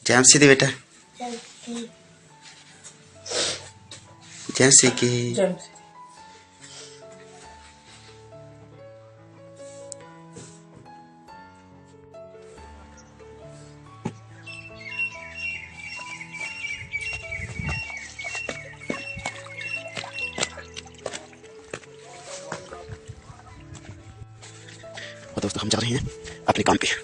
Jam सीधी बेटा, जैसे कि और दोस्तों हम जा रहे हैं अपने काम पे।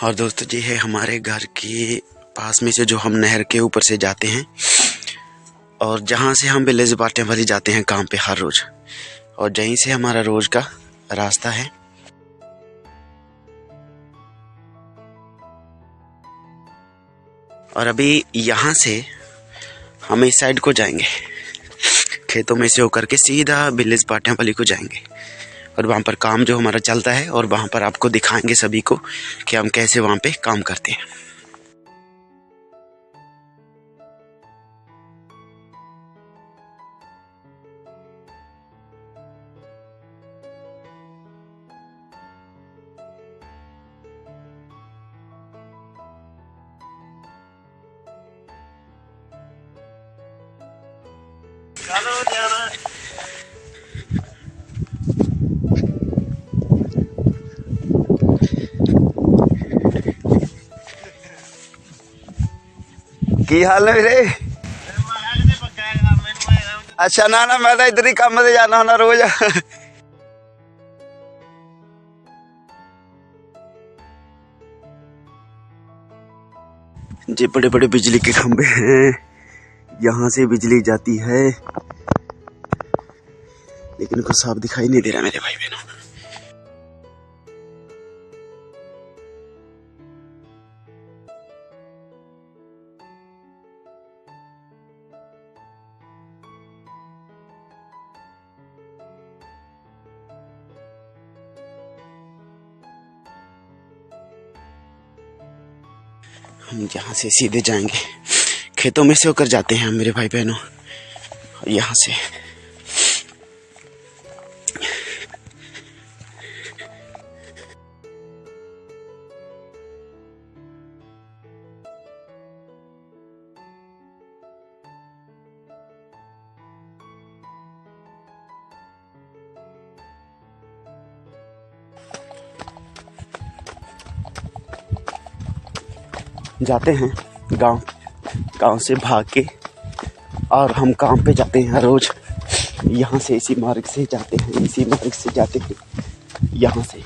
और दोस्तों ये है हमारे घर के पास में से जो हम नहर के ऊपर से जाते हैं और जहाँ से हम विलेज बाटें वाली जाते हैं काम पे हर रोज, और यहीं से हमारा रोज का रास्ता है। और अभी यहाँ से हम इस साइड को जाएंगे, खेतों में से होकर के सीधा विलेज बाटें वाली को जाएंगे और वहाँ पर काम जो हमारा चलता है और वहाँ पर आपको दिखाएंगे सभी को कि हम कैसे वहाँ पे काम करते हैं। की हाल है मेरे? अच्छा ना ना मैं तो इधर ही काम से जाना होना रोज। ये बड़े बड़े बिजली के खंभे हैं, यहाँ से बिजली जाती है लेकिन कुछ साफ दिखाई नहीं दे रहा मेरे भाई बहनों। हम यहाँ से सीधे जाएंगे, खेतों में से होकर जाते हैं हम मेरे भाई बहनों। यहाँ से जाते हैं गांव से भाग के, और हम काम पे जाते हैं रोज। यहाँ से इसी मार्ग से जाते हैं, इसी मार्ग से जाते हैं। यहाँ से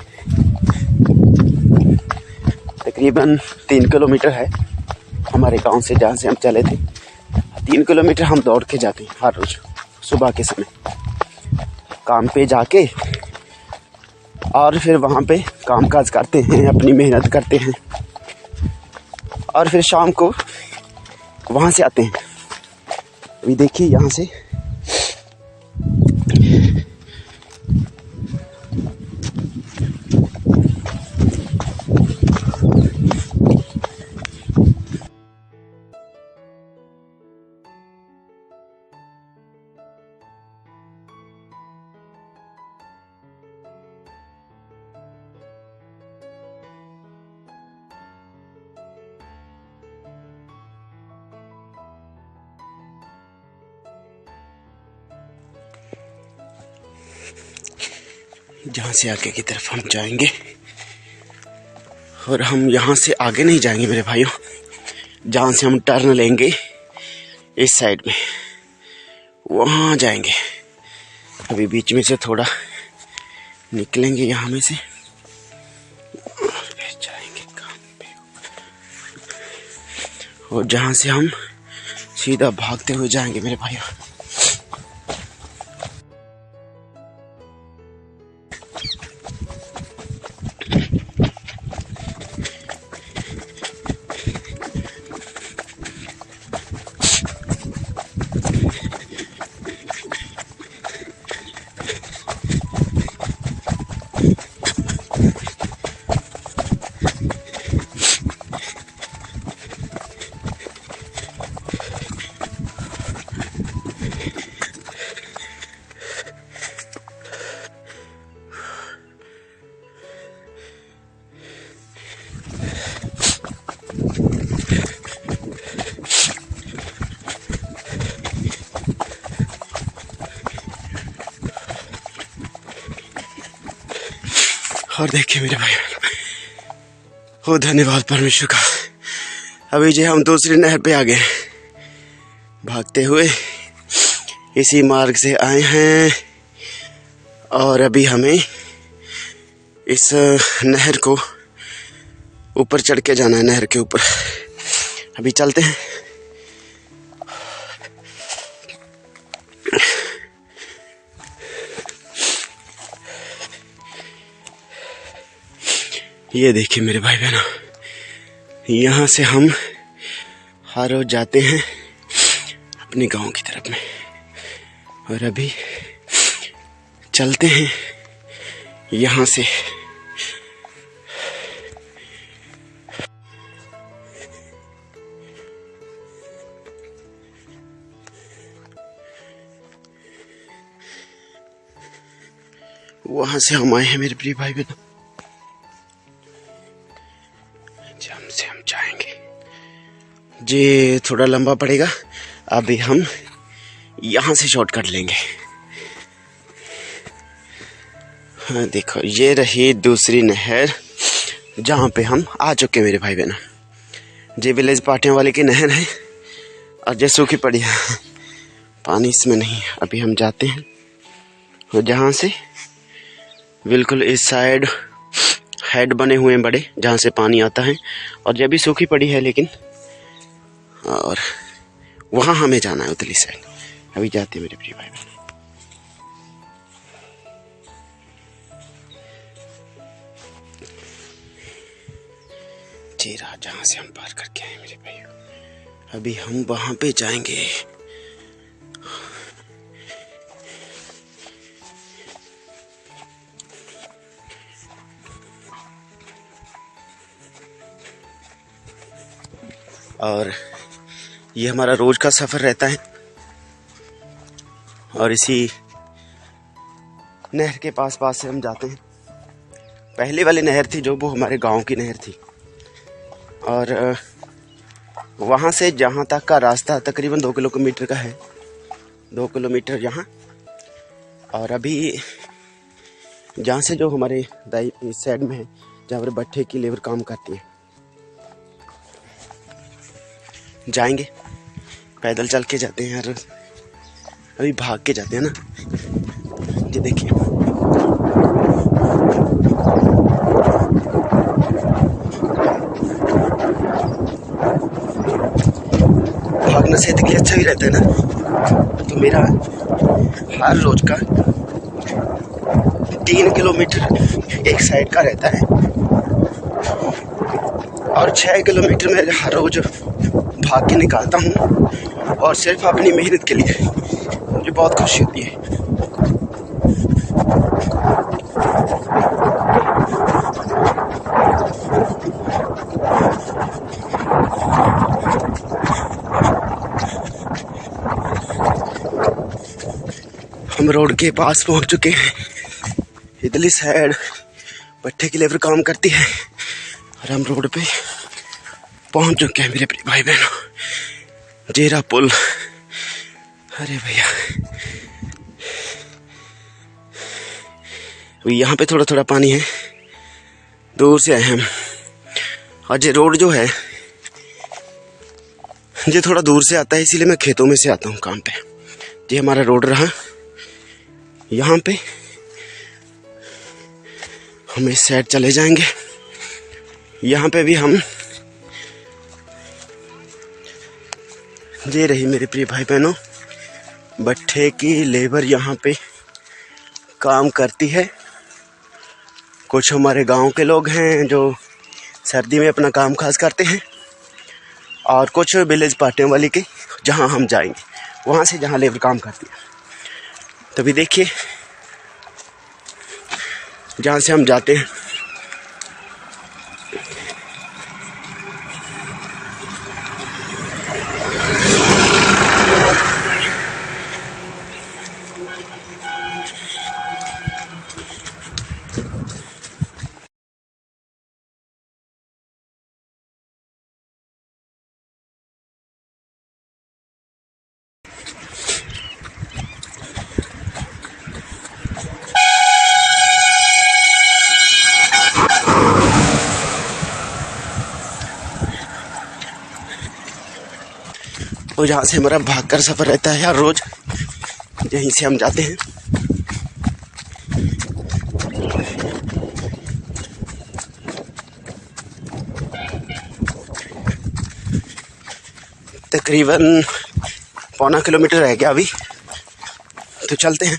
तकरीबन 3 किलोमीटर है हमारे गांव से, जहाँ से हम चले थे। 3 किलोमीटर हम दौड़ के जाते हैं हर रोज सुबह के समय काम पे जाके, और फिर वहाँ पे काम काज करते हैं, अपनी मेहनत करते हैं, और फिर शाम को वहाँ से आते हैं। अभी देखिए यहाँ से जहाँ से आगे की तरफ हम जाएंगे, और हम यहाँ से आगे नहीं जाएंगे मेरे भाइयों। जहाँ से हम टर्न लेंगे इस साइड में, वहाँ जाएंगे। अभी बीच में से थोड़ा निकलेंगे यहाँ में से, जाएंगे काम पे, और जहाँ से हम सीधा भागते हुए जाएंगे मेरे भाइयों। और देखिए मेरे भाई, हो धन्यवाद परमेश्वर का, अभी जो हम दूसरी नहर पे आ गए, भागते हुए इसी मार्ग से आए हैं और अभी हमें इस नहर को ऊपर चढ़ के जाना है, नहर के ऊपर। अभी चलते हैं। ये देखिए मेरे भाई बहनों, यहाँ से हम हर रोज जाते हैं अपने गांव की तरफ में, और अभी चलते हैं यहाँ से। वहां से हम आए हैं मेरे प्रिय भाई बहनों, हमसे हम जाएंगे। ये थोड़ा लंबा पड़ेगा, अभी हम यहाँ से शॉर्टकट लेंगे। हाँ देखो, ये रही दूसरी नहर जहाँ पे हम आ चुके मेरे भाई बहनों। ये विलेज पाटियां वाले की नहर है और ये सूखी पड़ी है, पानी इसमें नहीं। अभी हम जाते हैं और जहाँ से बिल्कुल इस साइड हेड बने हुए हैं बड़े, जहाँ से पानी आता है, और ये भी सूखी पड़ी है लेकिन, और वहाँ हमें जाना है उतली साइड। अभी जाते हैं मेरे प्रिय भाई बहन। जी रहा जहाँ से हम पार करके आए मेरे भाई, अभी हम वहाँ पे जाएंगे। और ये हमारा रोज का सफर रहता है, और इसी नहर के पास से हम जाते हैं। पहले वाली नहर थी जो, वो हमारे गांव की नहर थी, और वहाँ से जहाँ तक का रास्ता तकरीबन 2 किलोमीटर का है, 2 किलोमीटर यहाँ। और अभी जहाँ से जो हमारे दाई इस साइड में है, जहाँ पर भट्ठे की लेबर काम करती है, जाएंगे। पैदल चल के जाते हैं यार, अभी भाग के जाते हैं ना। ये देखिए, भागना सेहत के लिए अच्छा भी रहता है ना। तो मेरा हर रोज का 3 किलोमीटर एक साइड का रहता है, और 6 किलोमीटर मैं हर रोज भाग के निकालता हूँ, और सिर्फ अपनी मेहनत के लिए। मुझे बहुत खुशी होती है। हम रोड के पास पहुंच चुके हैं। इधरली साइड भट्ठे की लेबर काम करती है, और हम रोड पे पहुंच चुके हैं मेरे प्रिय भाई बहनों। जेरा पुल, अरे भैया यहाँ पे थोड़ा थोड़ा पानी है, दूर से आए हम। और ये रोड जो है, ये थोड़ा दूर से आता है, इसीलिए मैं खेतों में से आता हूँ काम पे। ये हमारा रोड रहा, यहाँ पे हम इस साइड चले जाएंगे। यहाँ पे भी हम, ये रही मेरे प्रिय भाई बहनों, भट्ठे की लेबर यहाँ पे काम करती है। कुछ हमारे गांव के लोग हैं जो सर्दी में अपना काम खास करते हैं, और कुछ विलेज पाटियों वाली के, जहाँ हम जाएंगे वहाँ से जहाँ लेबर काम करती है। तभी देखिए जहाँ से हम जाते हैं, और जहाँ से हमारा भागकर सफ़र रहता है हर रोज़, यहीं से हम जाते हैं। तकरीबन पौना किलोमीटर रह गया अभी, तो चलते हैं।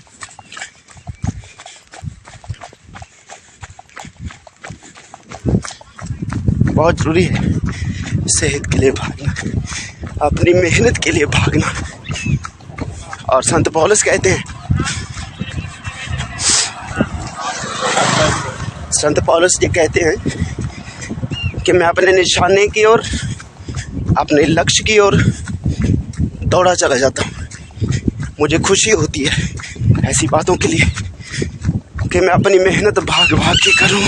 बहुत ज़रूरी है सेहत के लिए भागना, अपनी मेहनत के लिए भागना। और संत पौलुस कहते हैं, संत पौलुस ये कहते हैं कि मैं अपने निशाने की ओर, अपने लक्ष्य की ओर दौड़ा चला जाता हूँ। मुझे खुशी होती है ऐसी बातों के लिए कि मैं अपनी मेहनत भाग भाग के करूँ,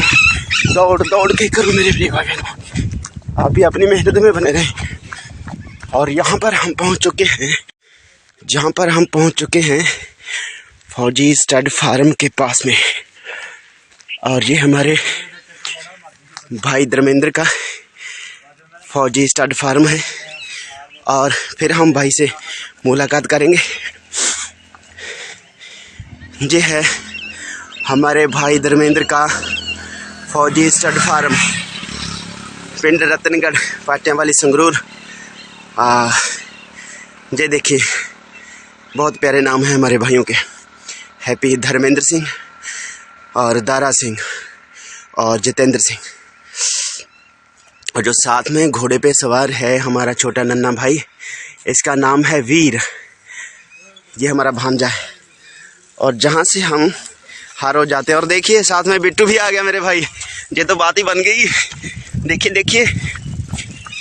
दौड़ दौड़ के करूँ। मेरे प्रिय भाई बहनों, आप भी अपनी मेहनत में बने रहें। और यहाँ पर हम पहुँच चुके हैं, जहाँ पर हम पहुँच चुके हैं फौजी स्टड फार्म के पास में। और ये हमारे भाई धर्मेंद्र का फौजी स्टड फार्म है। और फिर हम भाई से मुलाकात करेंगे। ये है हमारे भाई धर्मेंद्र का फौजी स्टड फार्म, पिंड रतनगढ़, पाटियां वाली, संगरूर। ये देखिए, बहुत प्यारे नाम हैं हमारे भाइयों के, हैप्पी धर्मेंद्र सिंह और दारा सिंह और जितेंद्र सिंह। और जो साथ में घोड़े पे सवार है हमारा छोटा नन्हा भाई, इसका नाम है वीर। ये हमारा भांजा है। और जहाँ से हम हर रोज जाते हैं। और देखिए साथ में बिट्टू भी आ गया मेरे भाई, ये तो बात ही बन गई। देखिए देखिए,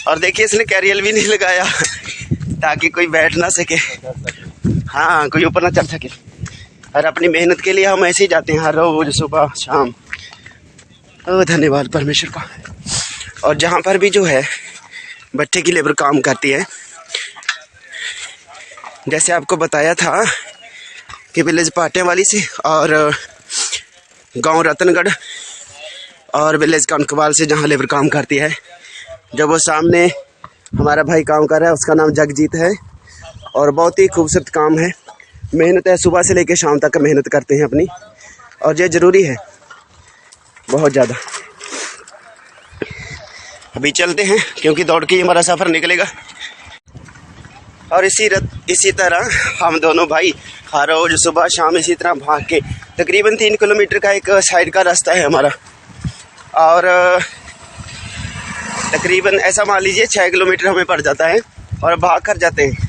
और देखिए इसने कैरियल भी नहीं लगाया ताकि कोई बैठ ना सके, हाँ कोई ऊपर ना चढ़ सके। और अपनी मेहनत के लिए हम ऐसे ही जाते हैं हर रोज सुबह शाम। धन्यवाद परमेश्वर का। और जहाँ पर भी जो है भट्टे की लेबर काम करती है, जैसे आपको बताया था कि विलेज पाटियां वाली से और गांव रतनगढ़ और विलेज कनकवाल से जहाँ लेबर काम करती है, जब वो सामने हमारा भाई काम कर रहा है, उसका नाम जगजीत है। और बहुत ही खूबसूरत काम है, मेहनत है, सुबह से लेकर शाम तक मेहनत करते हैं अपनी। और ये ज़रूरी है बहुत ज़्यादा। अभी चलते हैं क्योंकि दौड़ के ही हमारा सफ़र निकलेगा। और इसी तरह हम दोनों भाई हर रोज सुबह शाम इसी तरह भाग के, तकरीबन 3 किलोमीटर का एक साइड का रास्ता है हमारा। और तकरीबन ऐसा मान लीजिए 6 किलोमीटर हमें पड़ जाता है और भाग कर जाते हैं।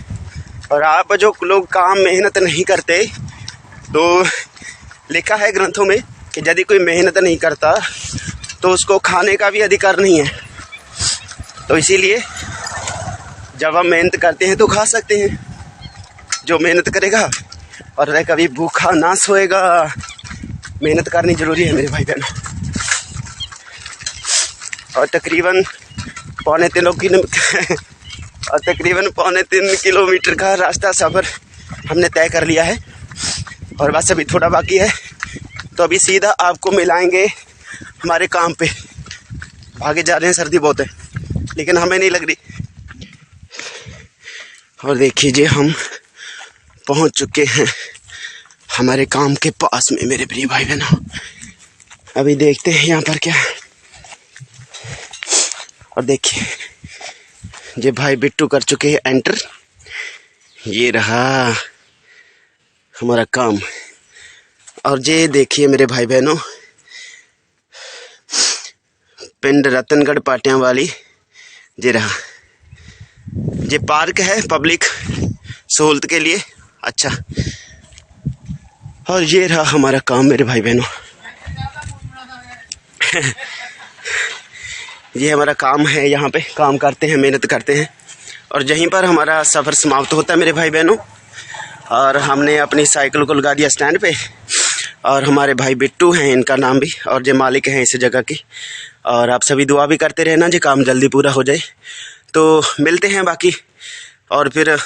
और आप जो लोग काम मेहनत नहीं करते, तो लिखा है ग्रंथों में कि यदि कोई मेहनत नहीं करता तो उसको खाने का भी अधिकार नहीं है। तो इसीलिए जब हम मेहनत करते हैं तो खा सकते हैं, जो मेहनत करेगा और वह कभी भूखा ना सोएगा। मेहनत करनी ज़रूरी है मेरे भाई बहनों। और तकरीबन पौने 3 किलोमीटर का रास्ता सफ़र हमने तय कर लिया है। और बस अभी थोड़ा बाकी है, तो अभी सीधा आपको मिलाएंगे हमारे काम पे। भागे जा रहे हैं, सर्दी बहुत है लेकिन हमें नहीं लग रही। और देखिए जी, हम पहुंच चुके हैं हमारे काम के पास में मेरे प्रिय भाई बहनों। अभी देखते हैं यहाँ पर क्या है। और देखिए ये भाई बिट्टू कर चुके हैं एंटर। ये रहा हमारा काम। और ये देखिए मेरे भाई बहनों, पिंड रतनगढ़ पाटियां वाली, ये रहा। ये पार्क है पब्लिक सहूलत के लिए। अच्छा, और ये रहा हमारा काम मेरे भाई बहनों। ये हमारा काम है, यहाँ पे काम करते हैं, मेहनत करते हैं। और यहीं पर हमारा सफ़र समाप्त होता है मेरे भाई बहनों। और हमने अपनी साइकिल को लगा दिया स्टैंड पे। और हमारे भाई बिट्टू हैं, इनका नाम भी, और जो मालिक हैं इस जगह की। और आप सभी दुआ भी करते रहना जो काम जल्दी पूरा हो जाए। तो मिलते हैं बाकी, और फिर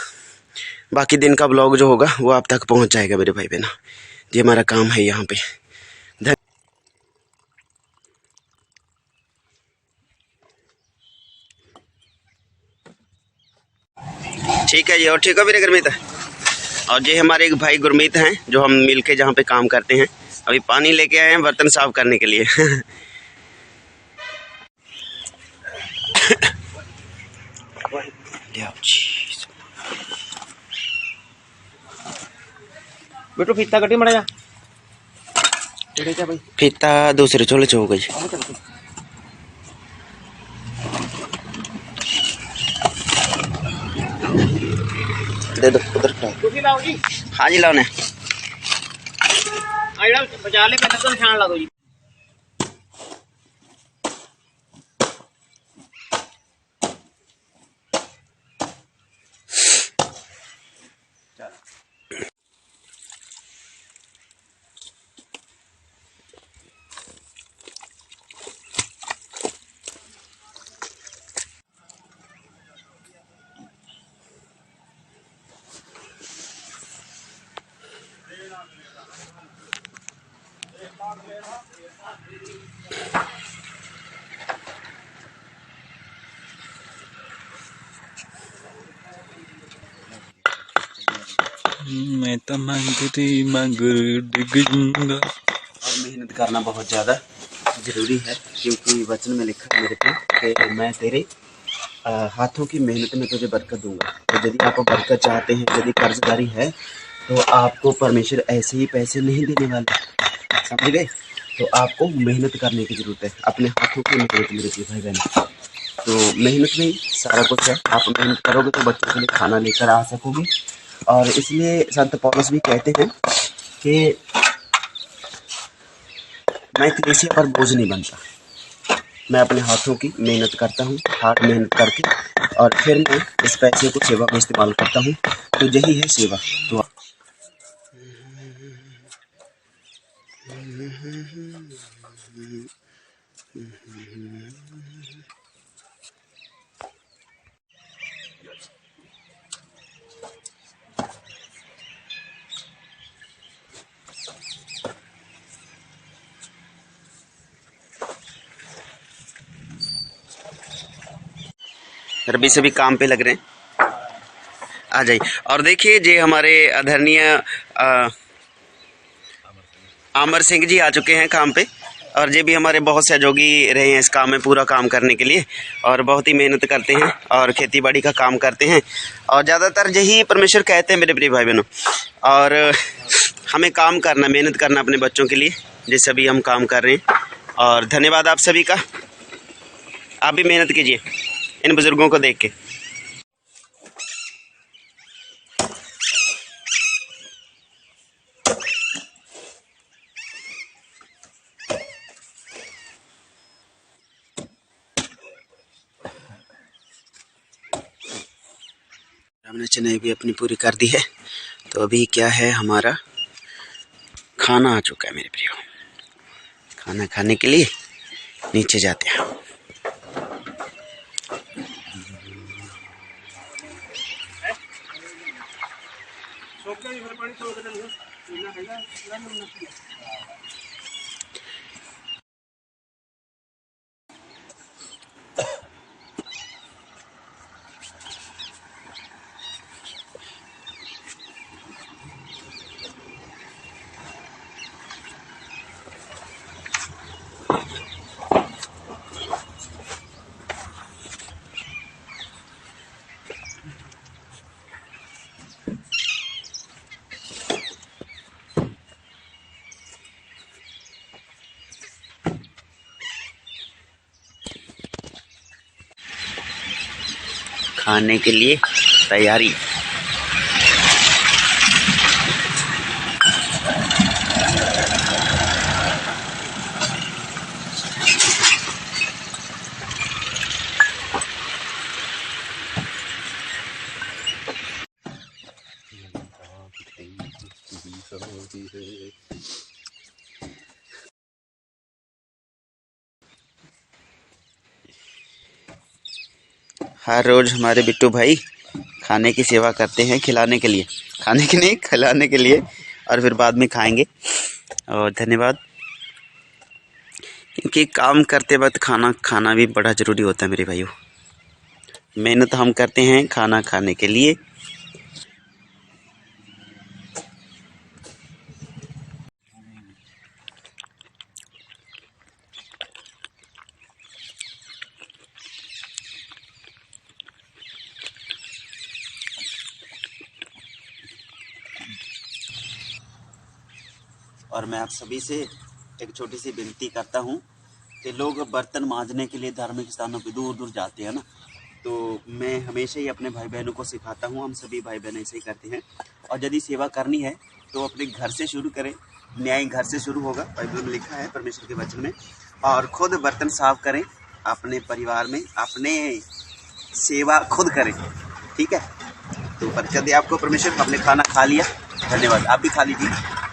बाकी दिन का ब्लॉग जो होगा वो आप तक पहुंच जाएगा मेरे भाई बहनों। ये हमारा काम है यहाँ पे। ठीक है जी। और ठीक हो मेरे गुरमीत? और ये हमारे एक भाई गुरमीत हैं जो हम मिलके जहाँ पे काम करते हैं। अभी पानी लेके आए हैं बर्तन साफ करने के लिए। बेटो फीता कटी मड़ा जा भाई फीता दूसरे चोले हो गई। दे दो उधर लाओ जी। हाँ जी लाओ ने बचा ले पहले तो निशान ला दो जी। मैं तो मांगूंगा। और मेहनत करना बहुत ज़्यादा ज़रूरी है क्योंकि वचन में लिखा है मेरे पे कि मैं तेरे हाथों की मेहनत में तुझे बरकत दूंगा। तो यदि आप बरकत चाहते हैं, यदि कर्जदारी है तो आपको परमेश्वर ऐसे ही पैसे नहीं देने वाले, समझ गए? तो आपको मेहनत करने की ज़रूरत है, अपने हाथों की मेहनत मेरे प्रिय भाई बहन। तो मेहनत में सारा कुछ है। आप मेहनत करोगे तो बच्चों के लिए खाना लेकर आ सकोगे। और इसलिए संत पौलुस भी कहते हैं कि मैं कलीसिया पर बोझ नहीं बनता, मैं अपने हाथों की मेहनत करता हूँ, हाथ मेहनत करके और फिर मैं इस पैसे को सेवा में इस्तेमाल करता हूँ। तो यही है सेवा। तो रबी सभी काम पे लग रहे हैं, आ जाइए। और देखिए जे हमारे आदरणीय अमर सिंह जी आ चुके हैं काम पे। और ये भी हमारे बहुत सहयोगी रहे हैं इस काम में पूरा काम करने के लिए, और बहुत ही मेहनत करते हैं और खेती बाड़ी का काम करते हैं। और ज़्यादातर यही परमेश्वर कहते हैं मेरे प्रिय भाई बहनों। और हमें काम करना, मेहनत करना अपने बच्चों के लिए, जैसे अभी हम काम कर रहे हैं। और धन्यवाद आप सभी का, आप भी मेहनत कीजिए इन बुजुर्गों को देख के। हमने चेन्नई भी अपनी पूरी कर दी है। तो अभी क्या है, हमारा खाना आ चुका है मेरे प्रियो। खाना खाने के लिए नीचे जाते हैं। खाने के लिए तैयारी। हर रोज हमारे बिट्टू भाई खाने की सेवा करते हैं, खिलाने के लिए, खाने के नहीं खिलाने के लिए, और फिर बाद में खाएंगे। और धन्यवाद, क्योंकि काम करते वक्त खाना खाना भी बड़ा ज़रूरी होता है मेरे भाइयों। मेहनत हम करते हैं खाना खाने के लिए, और मैं आप सभी से एक छोटी सी विनती करता हूँ कि लोग बर्तन मांजने के लिए धार्मिक स्थानों पे दूर दूर जाते हैं ना, तो मैं हमेशा ही अपने भाई बहनों को सिखाता हूँ, हम सभी भाई बहन ऐसे ही करते हैं। और यदि सेवा करनी है तो अपने घर से शुरू करें, न्याय घर से शुरू होगा, बाइबल में लिखा है, परमेश्वर के वचन में। और खुद बर्तन साफ करें अपने परिवार में, अपने सेवा खुद करें, ठीक है। तो परिचय दे आपको परमेश्वर। आपने खाना खा लिया, धन्यवाद, आप भी खा लीजिए।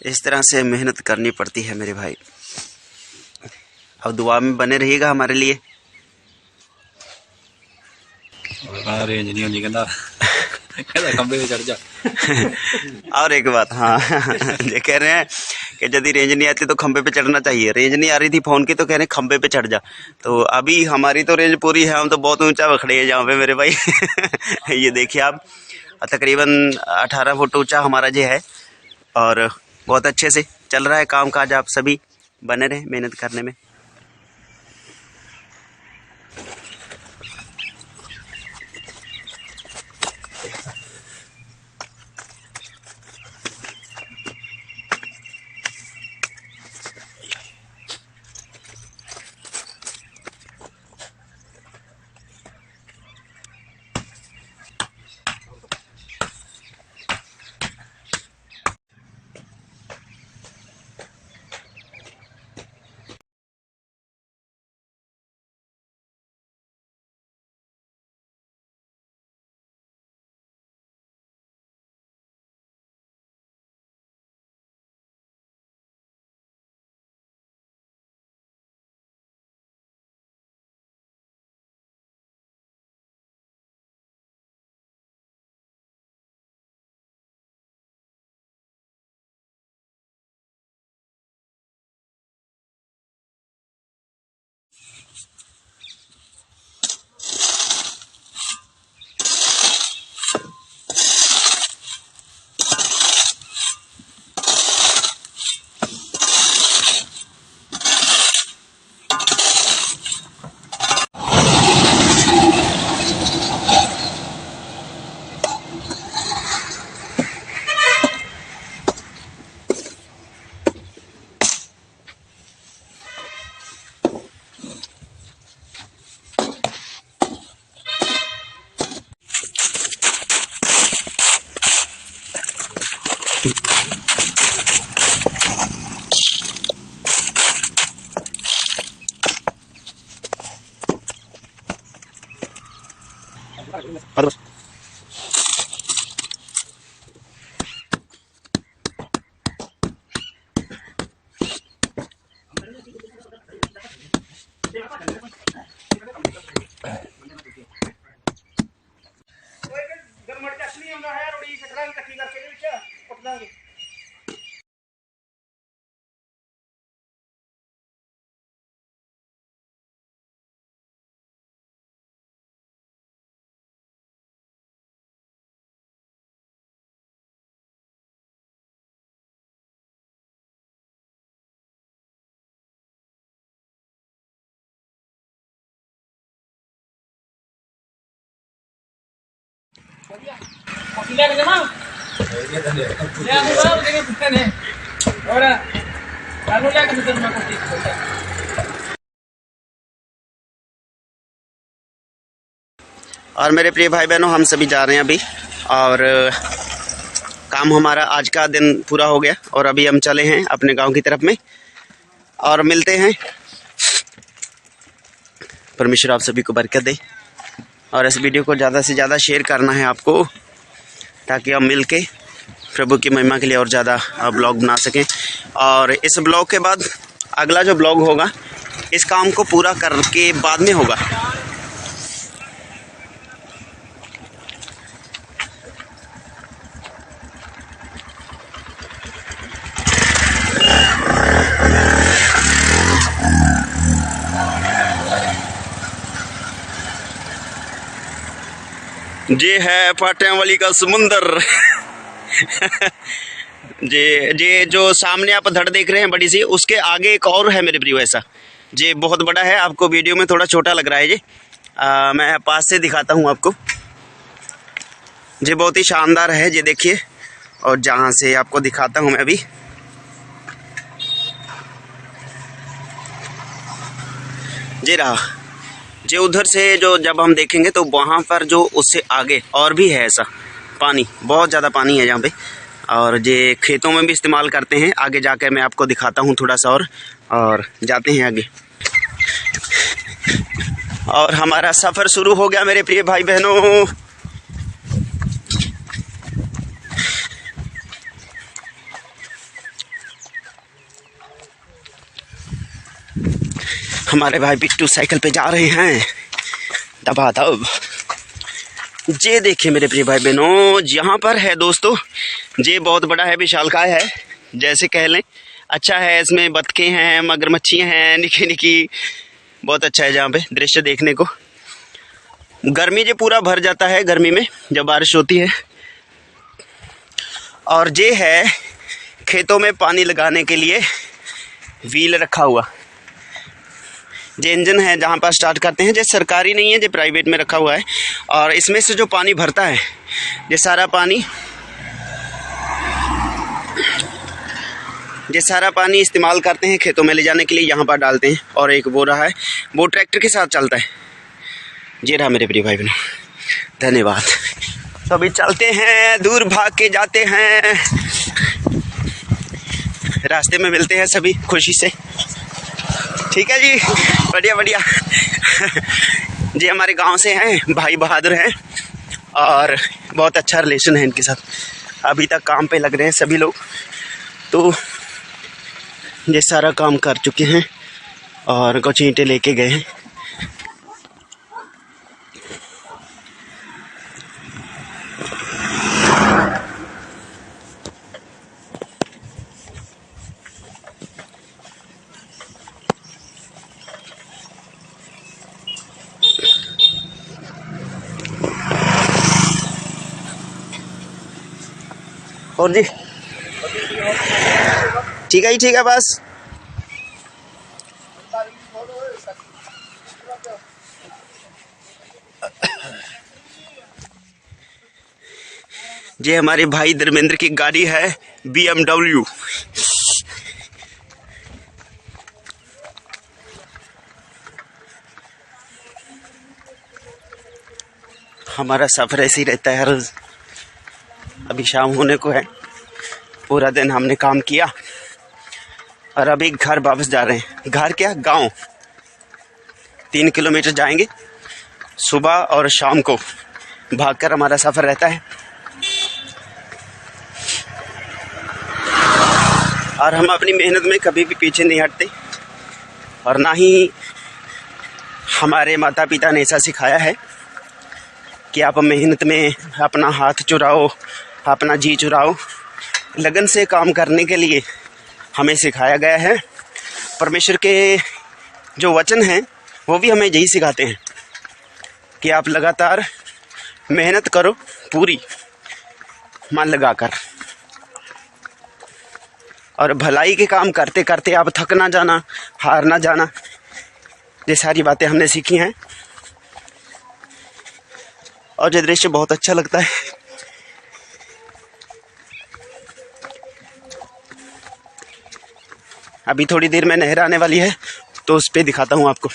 इस तरह से मेहनत करनी पड़ती है मेरे भाई। अब दुआ में बने रहिएगा हमारे लिए। रेंज नहीं होनी कहना खंबे पे चढ़ जा। और एक बात, हाँ ये कह रहे हैं कि यदि रेंज नहीं आती तो खंबे पे चढ़ना चाहिए। रेंज नहीं आ रही थी फोन की तो कह रहे हैं खंबे पे चढ़ जा। तो अभी हमारी तो रेंज पूरी है, हम तो बहुत ऊंचा खड़े हैं जहाँ पे मेरे भाई। ये देखिए आप, तकरीबन 18 फुट ऊंचा हमारा ये है और बहुत अच्छे से चल रहा है काम काज। आप सभी बने रहें मेहनत करने में। बस ले के जाना ले आने वाला देंगे कुत्ते ने और चालू लेके भीतर में कुत्ते और मेरे प्रिय भाई बहनों, हम सभी जा रहे हैं अभी, और काम हमारा आज का दिन पूरा हो गया और अभी हम चले हैं अपने गांव की तरफ में और मिलते हैं। परमेश्वर आप सभी को बरकत दे और इस वीडियो को ज़्यादा से ज़्यादा शेयर करना है आपको, ताकि हम मिल के प्रभु की महिमा के लिए और ज़्यादा ब्लॉग बना सकें। और इस ब्लॉग के बाद अगला जो ब्लॉग होगा इस काम को पूरा करके बाद में होगा। ये है पाटियावाली का समुंदर। ये जो सामने आप धड़ देख रहे हैं बड़ी सी, उसके आगे एक और है मेरे प्रियो ऐसा। ये बहुत बड़ा है, आपको वीडियो में थोड़ा छोटा लग रहा है। ये मैं पास से दिखाता हूँ आपको। ये बहुत ही शानदार है, ये देखिए। और जहाँ से आपको दिखाता हूँ मैं अभी, ये रहा। ये उधर से जो जब हम देखेंगे तो वहाँ पर जो उससे आगे और भी है ऐसा पानी, बहुत ज़्यादा पानी है यहाँ पे। और ये खेतों में भी इस्तेमाल करते हैं। आगे जाकर मैं आपको दिखाता हूँ थोड़ा सा और जाते हैं आगे। और हमारा सफ़र शुरू हो गया मेरे प्रिय भाई बहनों। हमारे भाई बिट्टू साइकिल पे जा रहे हैं दबादब। ये देखिए मेरे प्रिय भाई बहनों, यहाँ पर है दोस्तों, ये बहुत बड़ा है, विशालकाय है जैसे कह लें। अच्छा है, इसमें बतखें हैं, मगरमच्छियाँ हैं, निकी निकी। बहुत अच्छा है जहाँ पे दृश्य देखने को। गर्मी जो पूरा भर जाता है गर्मी में जब बारिश होती है। और ये है खेतों में पानी लगाने के लिए व्हील रखा हुआ। ये इंजन है जहाँ पर स्टार्ट करते हैं। ये सरकारी नहीं है, ये प्राइवेट में रखा हुआ है। और इसमें से जो पानी भरता है, ये सारा पानी इस्तेमाल करते हैं खेतों में ले जाने के लिए, यहाँ पर डालते हैं। और एक वो रहा है, वो ट्रैक्टर के साथ चलता है। ये रहा मेरे प्रिय भाई बहनों, धन्यवाद। तो अभी चलते हैं, दूर भाग के जाते हैं। रास्ते में मिलते हैं सभी खुशी से। ठीक है जी, बढ़िया बढ़िया। जी हमारे गांव से हैं, भाई बहादुर हैं और बहुत अच्छा रिलेशन है इनके साथ। अभी तक काम पे लग रहे हैं सभी लोग, तो ये सारा काम कर चुके हैं और कुछ ईंटें लेके गए हैं। और जी ठीक है जी, ठीक है बस। ये हमारे भाई धर्मेंद्र की गाड़ी है BMW। हमारा सफर ऐसे ही रहता है हर रोज। अभी शाम होने को है, पूरा दिन हमने काम किया और अभी घर वापस जा रहे हैं। घर क्या, गांव। 3 किलोमीटर जाएंगे सुबह और शाम को, भागकर हमारा सफ़र रहता है और हम अपनी मेहनत में कभी भी पीछे नहीं हटते। और ना ही हमारे माता पिता ने ऐसा सिखाया है कि आप मेहनत में अपना हाथ चुराओ, अपना जी चुराओ। लगन से काम करने के लिए हमें सिखाया गया है। परमेश्वर के जो वचन हैं वो भी हमें यही सिखाते हैं कि आप लगातार मेहनत करो, पूरी मन लगाकर, और भलाई के काम करते करते आप थक ना जाना, हार ना जाना। ये सारी बातें हमने सीखी हैं और ये दृश्य बहुत अच्छा लगता है। अभी थोड़ी देर में नहर आने वाली है तो उस पे दिखाता हूँ आपको।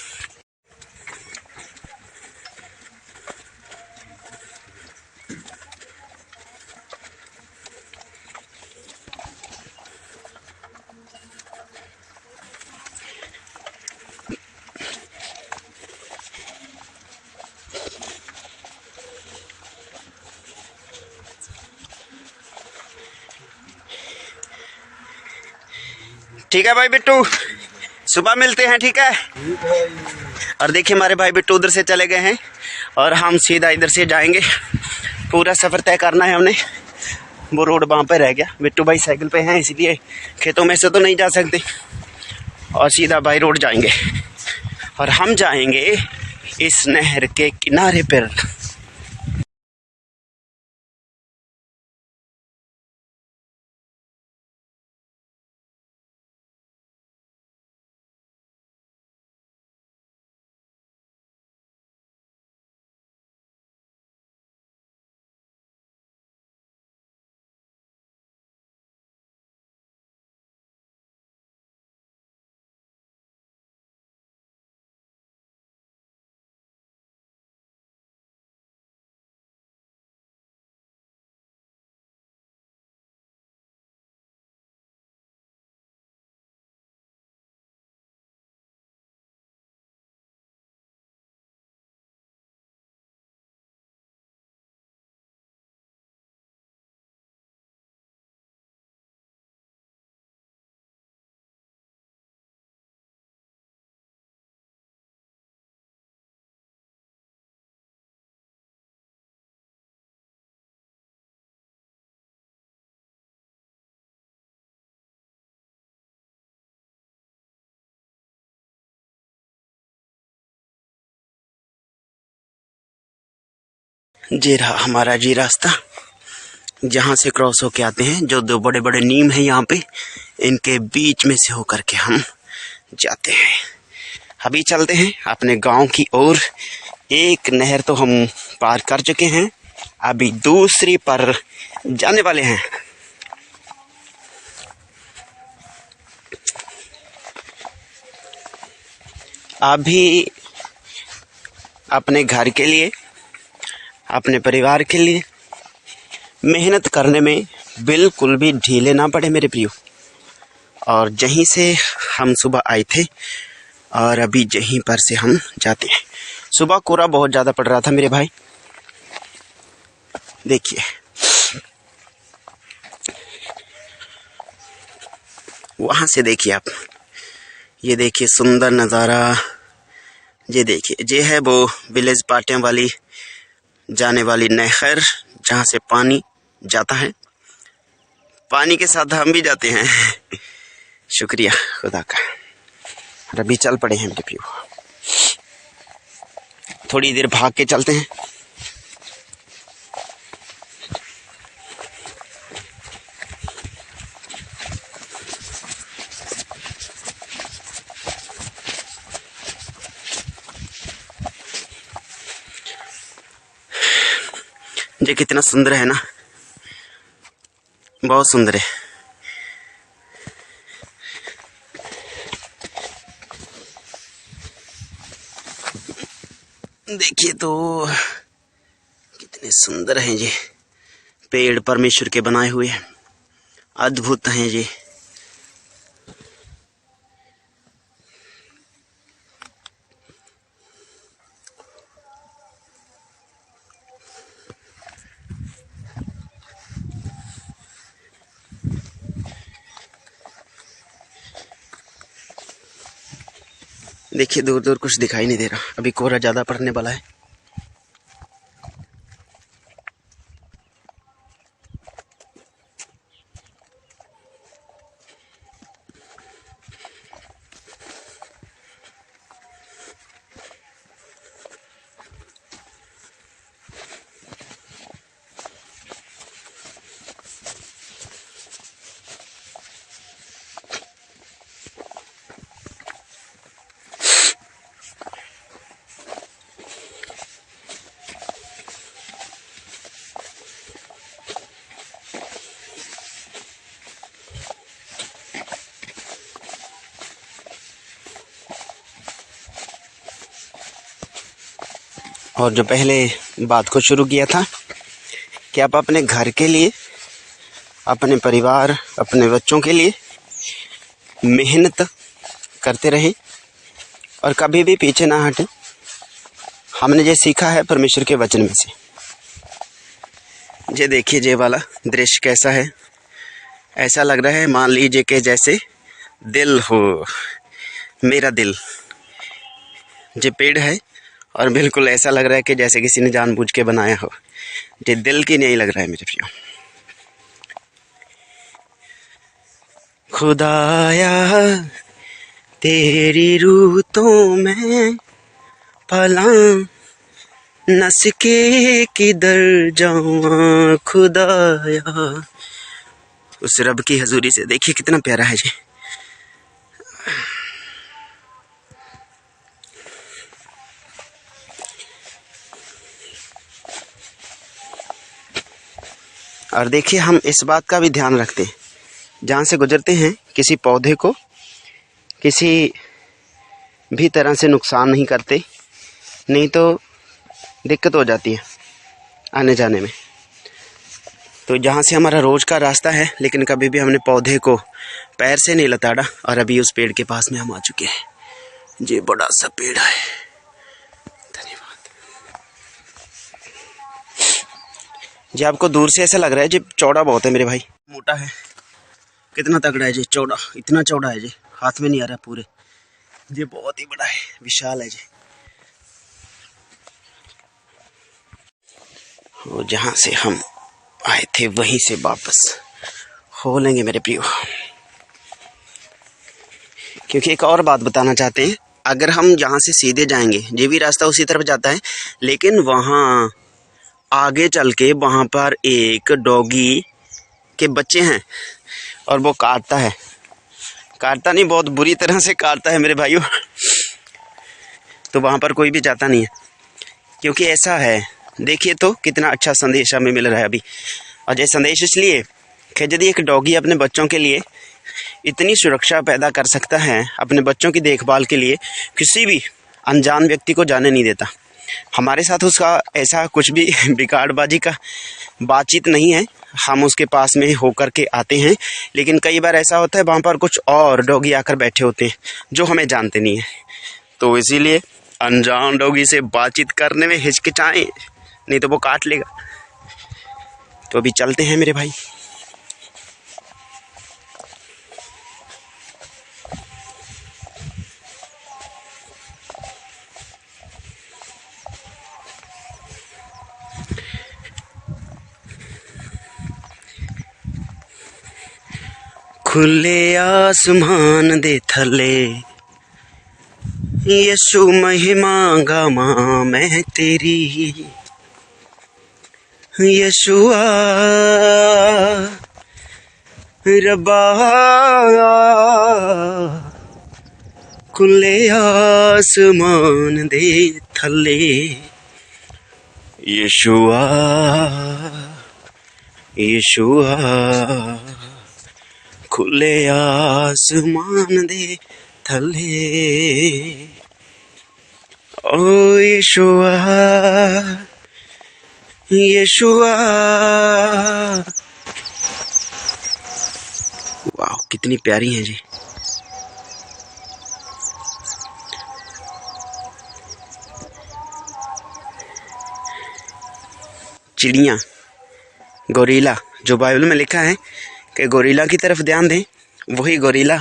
ठीक है भाई बिट्टू, सुबह मिलते हैं, ठीक है। और देखिए हमारे भाई बिट्टू उधर से चले गए हैं और हम सीधा इधर से जाएंगे। पूरा सफ़र तय करना है हमने, वो रोड वहाँ पे रह गया। बिट्टू भाई साइकिल पे हैं इसलिए खेतों में से तो नहीं जा सकते और सीधा बाई रोड जाएंगे और हम जाएंगे इस नहर के किनारे पर। ये रहा हमारा जी रास्ता, जहाँ से क्रॉस होके आते हैं। जो दो बड़े बड़े नीम हैं यहाँ पे, इनके बीच में से होकर के हम जाते हैं। अभी चलते हैं अपने गांव की ओर। एक नहर तो हम पार कर चुके हैं, अभी दूसरी पर जाने वाले हैं। अभी अपने घर के लिए, अपने परिवार के लिए मेहनत करने में बिल्कुल भी ढीले ना पड़े मेरे प्रियो। और यहीं से हम सुबह आए थे और अभी यहीं पर से हम जाते हैं। सुबह कोहरा बहुत ज़्यादा पड़ रहा था मेरे भाई, देखिए वहाँ से देखिए आप, ये देखिए सुंदर नज़ारा। ये देखिए, ये है वो विलेज पाटियां वाली जाने वाली नहर, जहाँ से पानी जाता है। पानी के साथ हम भी जाते हैं। शुक्रिया खुदा का। और अभी चल पड़े हैं मेरे प्रियो, थोड़ी देर भाग के चलते हैं। ये कितना सुंदर है ना, बहुत सुंदर है। देखिए तो कितने सुंदर हैं ये पेड़, परमेश्वर के बनाए हुए, अद्भुत हैं ये। देखिए दूर दूर कुछ दिखाई नहीं दे रहा, अभी कोहरा ज़्यादा पड़ने वाला है। और जो पहले बात को शुरू किया था कि आप अपने घर के लिए, अपने परिवार, अपने बच्चों के लिए मेहनत करते रहें और कभी भी पीछे ना हटें। हमने ये सीखा है परमेश्वर के वचन में से। ये देखिए ये वाला दृश्य कैसा है। ऐसा लग रहा है मान लीजिए कि जैसे दिल हो, मेरा दिल। ये पेड़ है और बिल्कुल ऐसा लग रहा है कि जैसे किसी ने जानबूझ के बनाया हो। ये दिल की नहीं लग रहा है मेरे प्रियो। खुदाया तेरी रूह तो मैं भला नस के किधर जाऊं खुदाया। उस रब की हजूरी से देखिए कितना प्यारा है जी। और देखिए हम इस बात का भी ध्यान रखते हैं, जहाँ से गुजरते हैं किसी पौधे को किसी भी तरह से नुकसान नहीं करते, नहीं तो दिक्कत हो जाती है आने जाने में। तो जहाँ से हमारा रोज़ का रास्ता है, लेकिन कभी भी हमने पौधे को पैर से नहीं लताड़ा। और अभी उस पेड़ के पास में हम आ चुके हैं। ये बड़ा सा पेड़ है। धन्यवाद। जी आपको दूर से ऐसा लग रहा है जी चौड़ा बहुत है मेरे भाई, मोटा है। कितना तगड़ा है जी, चौड़ा, इतना चौड़ा है जी, हाथ में नहीं आ रहा पूरे। ये बहुत ही बड़ा है, विशाल है जी। और जहाँ से हम आए थे वहीं से वापस हो लेंगे मेरे प्रियो। क्योंकि एक और बात बताना चाहते हैं, अगर हम यहाँ से सीधे जाएंगे, ये भी रास्ता उसी तरफ जाता है, लेकिन वहाँ आगे चल के वहाँ पर एक डॉगी के बच्चे हैं और वो काटता है। काटता नहीं, बहुत बुरी तरह से काटता है मेरे भाइयों। तो वहाँ पर कोई भी जाता नहीं है, क्योंकि ऐसा है। देखिए तो कितना अच्छा संदेश हमें मिल रहा है अभी। और ये संदेश इसलिए कि यदि एक डॉगी अपने बच्चों के लिए इतनी सुरक्षा पैदा कर सकता है, अपने बच्चों की देखभाल के लिए किसी भी अनजान व्यक्ति को जाने नहीं देता। हमारे साथ उसका ऐसा कुछ भी बिगाड़बाजी का बातचीत नहीं है, हम उसके पास में होकर के आते हैं। लेकिन कई बार ऐसा होता है वहाँ पर कुछ और डॉगी आकर बैठे होते हैं जो हमें जानते नहीं है। तो इसीलिए अनजान डॉगी से बातचीत करने में हिचकिचाएं, नहीं तो वो काट लेगा। तो अभी चलते हैं मेरे भाई। खुले आसमान दे थले यीशु महिमा गामा मैं तेरी, यीशुआ रब्बा। खुले आसमान दे थले यीशुआ, यीशुआ खुले आसमान दे थले ओ यीशुआ, यीशुआ। वाह कितनी प्यारी है जी। चिड़ियाँ, गोरिल्ला, जो बाइबल में लिखा है कि गोरिल्ला की तरफ ध्यान दें, वही गोरिल्ला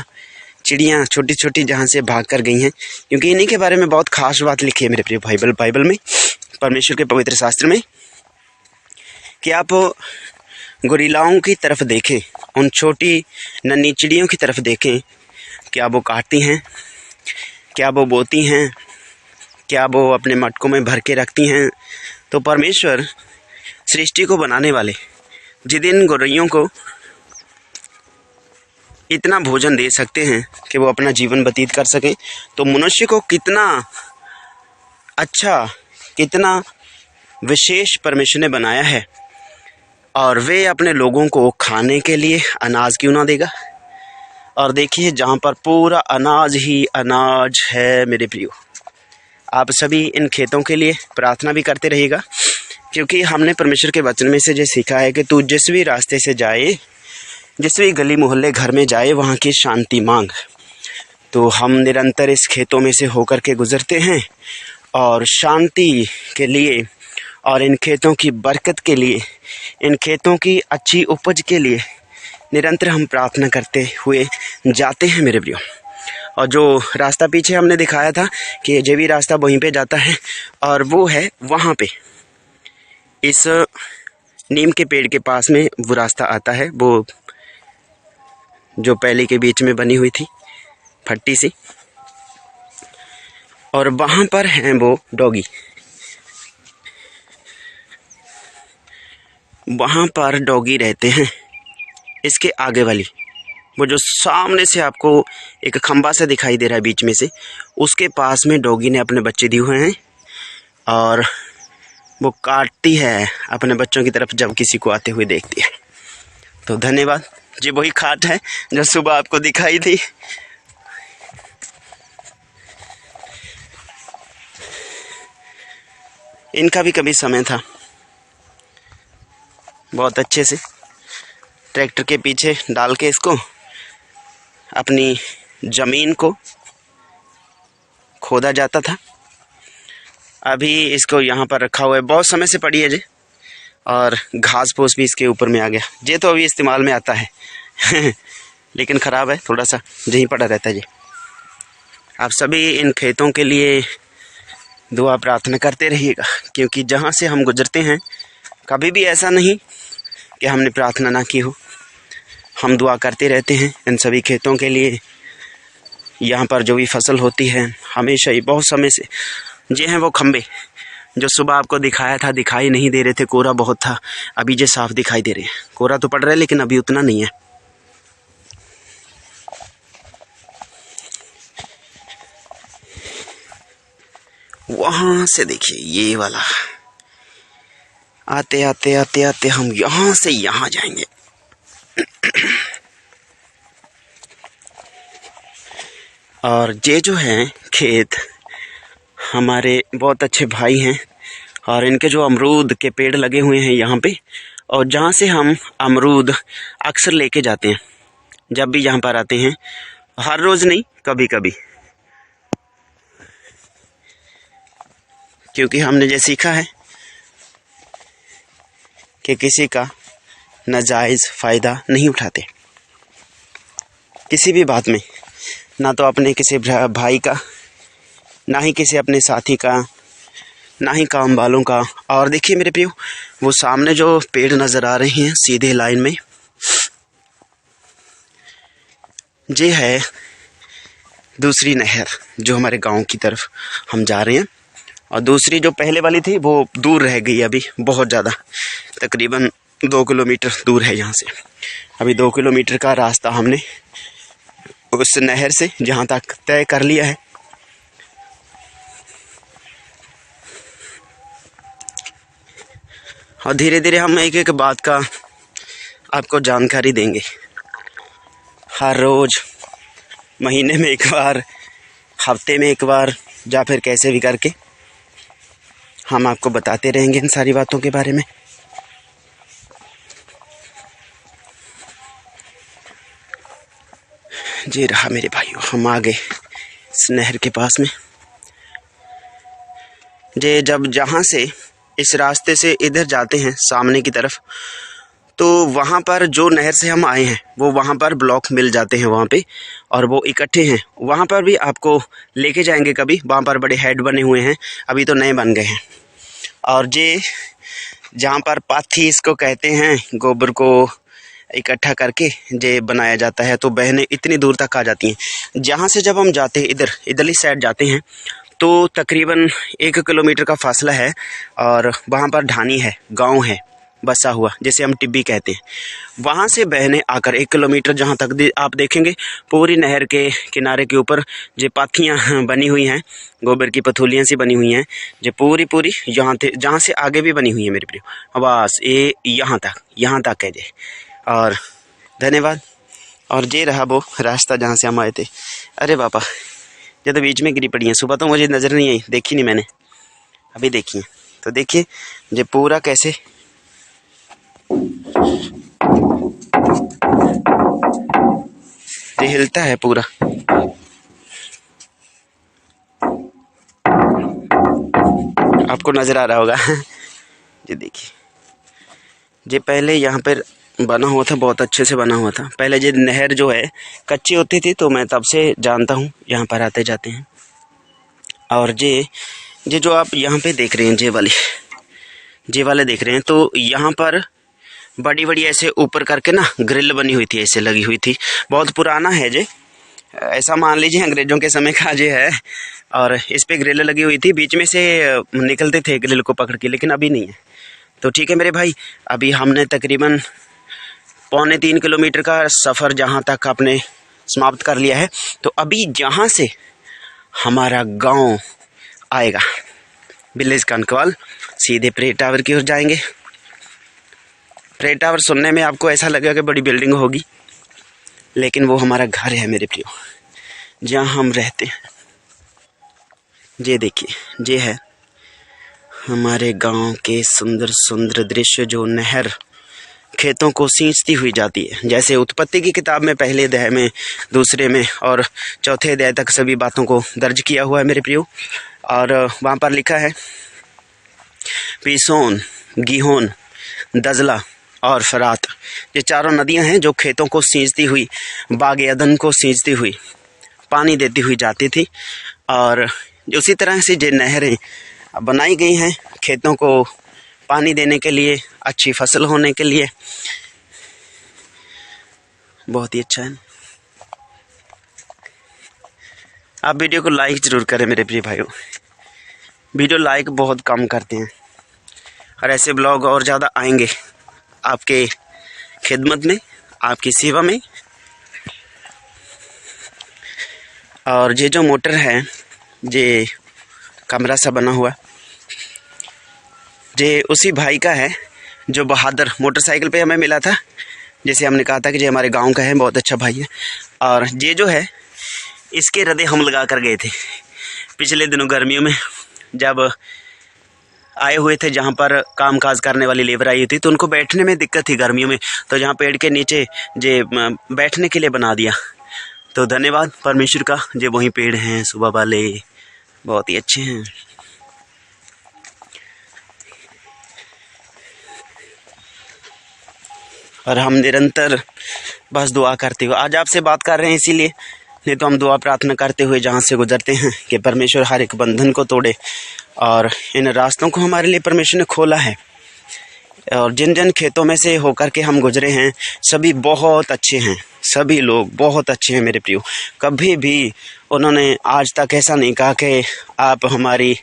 चिड़ियाँ छोटी छोटी जहाँ से भाग कर गई हैं, क्योंकि इन्हीं के बारे में बहुत खास बात लिखी है मेरे प्रिय बाइबल में, परमेश्वर के पवित्र शास्त्र में, कि आप गोरिल्लाओं की तरफ देखें, उन छोटी नन्ही चिड़ियों की तरफ देखें, क्या वो काटती हैं, क्या वो बोती हैं, क्या वो अपने मटकों में भर के रखती हैं। तो परमेश्वर सृष्टि को बनाने वाले जिन इन गौरैयों को इतना भोजन दे सकते हैं कि वो अपना जीवन व्यतीत कर सकें, तो मनुष्य को कितना अच्छा, कितना विशेष परमेश्वर ने बनाया है। और वे अपने लोगों को खाने के लिए अनाज क्यों ना देगा। और देखिए, जहाँ पर पूरा अनाज ही अनाज है मेरे प्रियो, आप सभी इन खेतों के लिए प्रार्थना भी करते रहिएगा, क्योंकि हमने परमेश्वर के वचन में से जो सीखा है कि तू जिस भी रास्ते से जाए, जिस भी गली मोहल्ले घर में जाए, वहाँ की शांति मांग। तो हम निरंतर इस खेतों में से होकर के गुजरते हैं और शांति के लिए और इन खेतों की बरकत के लिए, इन खेतों की अच्छी उपज के लिए निरंतर हम प्रार्थना करते हुए जाते हैं मेरे प्रियो। और जो रास्ता पीछे हमने दिखाया था कि जो भी रास्ता वहीं पे जाता है, और वो है वहाँ पे इस नीम के पेड़ के पास में वो रास्ता आता है, वो जो पहले के बीच में बनी हुई थी फट्टी सी, और वहाँ पर हैं वो डॉगी। वहाँ पर डॉगी रहते हैं। इसके आगे वाली वो जो सामने से आपको एक खंबा सा दिखाई दे रहा है बीच में से, उसके पास में डॉगी ने अपने बच्चे दिए हुए हैं और वो काटती है अपने बच्चों की तरफ जब किसी को आते हुए देखती है। तो धन्यवाद जी, वही खाट है जो सुबह आपको दिखाई थी। इनका भी कभी समय था, बहुत अच्छे से ट्रैक्टर के पीछे डाल के इसको अपनी ज़मीन को खोदा जाता था। अभी इसको यहाँ पर रखा हुआ है, बहुत समय से पड़ी है जी, और घास फूस भी इसके ऊपर में आ गया जी, तो अभी इस्तेमाल में आता है लेकिन ख़राब है, थोड़ा सा यहीं पड़ा रहता है जी। आप सभी इन खेतों के लिए दुआ प्रार्थना करते रहिएगा, क्योंकि जहाँ से हम गुजरते हैं कभी भी ऐसा नहीं कि हमने प्रार्थना ना की हो। हम दुआ करते रहते हैं इन सभी खेतों के लिए। यहाँ पर जो भी फसल होती है, हमेशा ही बहुत समय से ये हैं वो खंबे जो सुबह आपको दिखाया था, दिखाई नहीं दे रहे थे, कोहरा बहुत था, अभी जो साफ दिखाई दे रहे हैं। कोहरा तो पड़ रहा है लेकिन अभी उतना नहीं है। वहाँ से देखिए ये वाला, आते आते आते आते हम यहाँ से यहाँ जाएंगे। और ये जो है खेत हमारे बहुत अच्छे भाई हैं, और इनके जो अमरूद के पेड़ लगे हुए हैं यहाँ पे, और जहाँ से हम अमरूद अक्सर लेके जाते हैं जब भी यहाँ पर आते हैं, हर रोज़ नहीं, कभी कभी, क्योंकि हमने ये सीखा है कि किसी का नाजायज़ फ़ायदा नहीं उठाते किसी भी बात में, ना तो अपने किसी भाई का, ना ही किसी अपने साथी का, ना ही काम वालों का। और देखिए मेरे प्रियो, वो सामने जो पेड़ नज़र आ रहे हैं सीधे लाइन में, ये है दूसरी नहर जो हमारे गांव की तरफ हम जा रहे हैं। और दूसरी जो पहले वाली थी वो दूर रह गई अभी बहुत ज़्यादा, तकरीबन 2 किलोमीटर दूर है यहाँ से। अभी 2 किलोमीटर का रास्ता हमने उस नहर से जहाँ तक तय कर लिया है। और धीरे धीरे हम एक एक बात का आपको जानकारी देंगे, हर रोज़, महीने में एक बार, हफ्ते में एक बार, या फिर कैसे भी करके हम आपको बताते रहेंगे इन सारी बातों के बारे में। जी रहा मेरे भाइयों, हम आ गए इस नहर के पास में। जे जब जहाँ से इस रास्ते से इधर जाते हैं सामने की तरफ, तो वहाँ पर जो नहर से हम आए हैं वो वहाँ पर ब्लॉक मिल जाते हैं वहाँ पे, और वो इकट्ठे हैं। वहाँ पर भी आपको लेके जाएंगे कभी, वहाँ पर बड़े हेड बने हुए हैं, अभी तो नए बन गए हैं। और ये जहाँ पर पाथी इसको कहते हैं, गोबर को इकट्ठा करके जे बनाया जाता है, तो बहनें इतनी दूर तक आ जाती हैं। जहाँ से जब हम जाते हैं इधरली साइड जाते हैं तो तकरीबन 1 किलोमीटर का फासला है, और वहाँ पर ढानी है, गांव है बसा हुआ, जैसे हम टिब्बी कहते हैं। वहाँ से बहनें आकर 1 किलोमीटर जहाँ तक आप देखेंगे पूरी नहर के किनारे के ऊपर जो पाथियाँ बनी हुई हैं, गोबर की पथूलियाँ सी बनी हुई हैं, जो पूरी जहाँ से आगे भी बनी हुई है मेरे प्रियो, बस ये यहाँ तक है जे। और धन्यवाद। और ये रहा वो रास्ता जहाँ से हम आए थे। अरे बाबा, ये तो बीच में गिरी पड़ी है। सुबह तो मुझे नज़र नहीं आई, देखी नहीं मैंने, अभी देखी है। तो देखिए ये पूरा कैसे ये हिलता है पूरा। आपको नज़र आ रहा होगा। ये देखिए, ये पहले यहाँ पर बना हुआ था, बहुत अच्छे से बना हुआ था। पहले ये नहर जो है कच्ची होती थी, तो मैं तब से जानता हूँ, यहाँ पर आते जाते हैं। और ये जो आप यहाँ पे देख रहे हैं, ये वाले देख रहे हैं, तो यहाँ पर बड़ी बड़ी ऐसे ऊपर करके ना ग्रिल बनी हुई थी, ऐसे लगी हुई थी। बहुत पुराना है ये, ऐसा मान लीजिए अंग्रेज़ों के समय का ये है। और इस पे ग्रिल लगी हुई थी, बीच में से निकलते थे ग्रिल को पकड़ के, लेकिन अभी नहीं है। तो ठीक है मेरे भाई, अभी हमने तकरीबन 2.25 किलोमीटर का सफ़र जहाँ तक आपने समाप्त कर लिया है। तो अभी जहाँ से हमारा गांव आएगा, विलेज कनकवाल, सीधे प्रे टावर की ओर जाएंगे। प्रे टावर सुनने में आपको ऐसा लगेगा कि बड़ी बिल्डिंग होगी, लेकिन वो हमारा घर है मेरे प्रियो, जहाँ हम रहते हैं। ये देखिए, ये है हमारे गांव के सुंदर सुंदर दृश्य, जो नहर खेतों को सींचती हुई जाती है। जैसे उत्पत्ति की किताब में पहले अध्याय में, दूसरे में और चौथे अध्याय तक सभी बातों को दर्ज किया हुआ है मेरे प्रियो। और वहाँ पर लिखा है पीसोन, गीहोन, दजला और फरात, ये चारों नदियाँ हैं जो खेतों को सींचती हुई, बाग अदन को सींचती हुई, पानी देती हुई जाती थी। और उसी तरह से ये नहरें बनाई गई हैं खेतों को पानी देने के लिए, अच्छी फसल होने के लिए। बहुत ही अच्छा है। आप वीडियो को लाइक ज़रूर करें मेरे प्रिय भाइयों, वीडियो लाइक बहुत कम करते हैं। और ऐसे ब्लॉग और ज़्यादा आएंगे आपके खिदमत में, आपकी सेवा में। और ये जो मोटर है, ये कमरा सा बना हुआ, ये उसी भाई का है जो बहादुर मोटरसाइकिल पे हमें मिला था। जैसे हमने कहा था कि ये हमारे गांव का है, बहुत अच्छा भाई है। और ये जो है, इसके हृदय हम लगा कर गए थे पिछले दिनों गर्मियों में, जब आए हुए थे जहाँ पर काम काज करने वाली लेबर आई थी, तो उनको बैठने में दिक्कत थी गर्मियों में, तो जहाँ पेड़ के नीचे जे बैठने के लिए बना दिया। तो धन्यवाद परमेश्वर का, जे वहीं पेड़ हैं सुबह वाले, बहुत ही अच्छे हैं। और हम निरंतर बस दुआ करते हुए आज आपसे बात कर रहे हैं, इसीलिए, नहीं तो हम दुआ प्रार्थना करते हुए जहाँ से गुजरते हैं कि परमेश्वर हर एक बंधन को तोड़े। और इन रास्तों को हमारे लिए परमेश्वर ने खोला है। और जिन जिन खेतों में से होकर के हम गुजरे हैं, सभी बहुत अच्छे हैं, सभी लोग बहुत अच्छे हैं मेरे प्रियो। कभी भी उन्होंने आज तक ऐसा नहीं कहा कि आप हमारी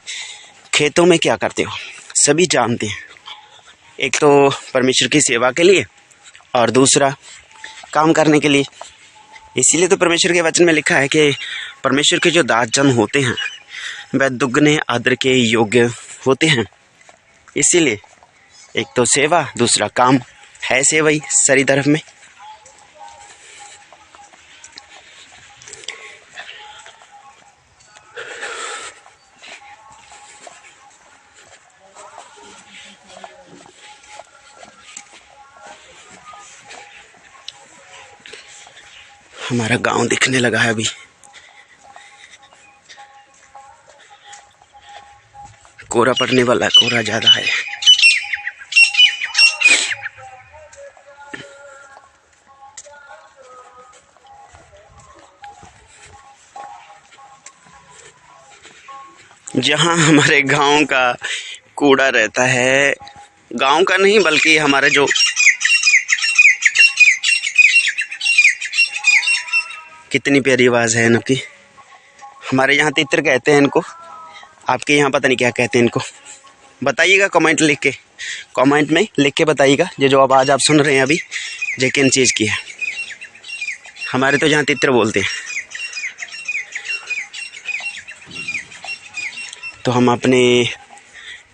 खेतों में क्या करते हो। सभी जानते हैं, एक तो परमेश्वर की सेवा के लिए और दूसरा काम करने के लिए। इसीलिए तो परमेश्वर के वचन में लिखा है कि परमेश्वर के जो दास जन होते हैं वह दुगने आदर के योग्य होते हैं। इसीलिए एक तो सेवा, दूसरा काम है सेवा ही सारी तरफ में। हमारा गांव दिखने लगा है अभी। कोहरा पड़ने वाला है, कोहरा ज़्यादा है। जहाँ हमारे गांव का कूड़ा रहता है, गांव का नहीं बल्कि हमारे जो कितनी प्यारी आवाज़ है इनकी। हमारे यहाँ तितर कहते हैं इनको, आपके यहाँ पता नहीं क्या कहते हैं इनको। बताइएगा कमेंट में लिख के बताइएगा ये जो आवाज़ आप सुन रहे हैं अभी ये किन चीज़ की है। हमारे तो यहाँ तितर बोलते हैं। तो हम अपने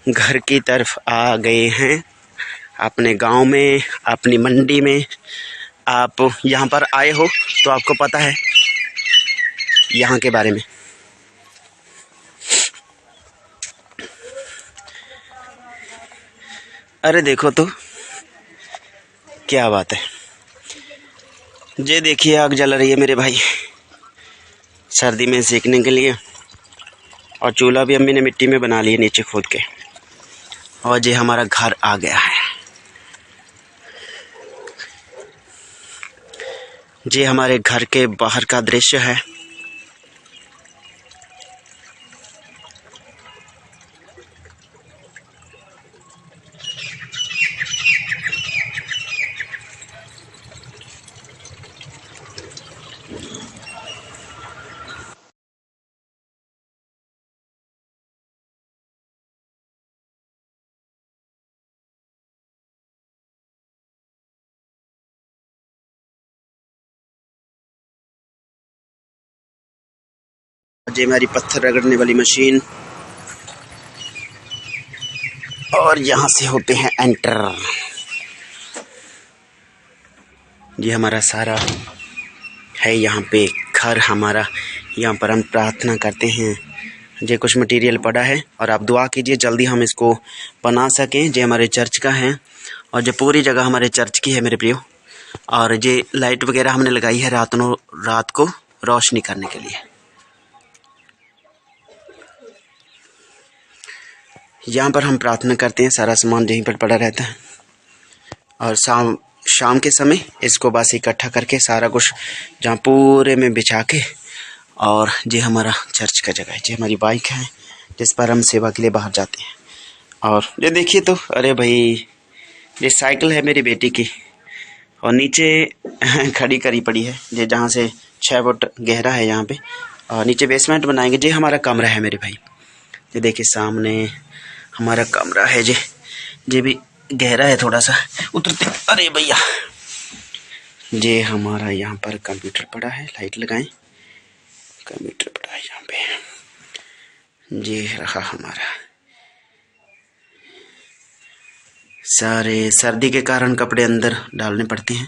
घर की तरफ आ गए हैं, अपने गांव में, अपनी मंडी में। आप यहाँ पर आए हो तो आपको पता है यहाँ के बारे में। अरे देखो तो क्या बात है, ये देखिए आग जल रही है मेरे भाई सर्दी में सेकने के लिए। और चूल्हा भी अम्मी ने मिट्टी में बना लिया नीचे खोद के। और ये हमारा घर आ गया है। ये हमारे घर के बाहर का दृश्य है। ये हमारी पत्थर रगड़ने वाली मशीन। और यहाँ से होते हैं एंटर। ये हमारा सारा है यहाँ पे घर हमारा। यहाँ पर हम प्रार्थना करते हैं। ये कुछ मटेरियल पड़ा है और आप दुआ कीजिए जल्दी हम इसको बना सकें। ये हमारे चर्च का है और ये पूरी जगह हमारे चर्च की है मेरे प्रियो। और ये लाइट वगैरह हमने लगाई है रात को रोशनी करने के लिए। यहाँ पर हम प्रार्थना करते हैं, सारा सामान यहीं पर पड़ा रहता है। और शाम के समय इसको बस इकट्ठा करके सारा कुछ जहाँ पूरे में बिछा के, और ये हमारा चर्च का जगह है। ये हमारी बाइक है जिस पर हम सेवा के लिए बाहर जाते हैं। और ये देखिए तो, अरे भाई ये साइकिल है मेरी बेटी की और नीचे खड़ी करी पड़ी है। ये जहाँ से 6 फुट गहरा है यहाँ पे, और नीचे बेसमेंट बनाएंगे। ये हमारा कमरा है मेरे भाई। ये देखिए सामने हमारा कमरा है। ये भी गहरा है थोड़ा सा उतरते। अरे भैया ये हमारा यहाँ पर कंप्यूटर पड़ा है। लाइट लगाएं, कंप्यूटर पड़ा है यहाँ पे। ये रहा हमारा। सारे सर्दी के कारण कपड़े अंदर डालने पड़ते हैं।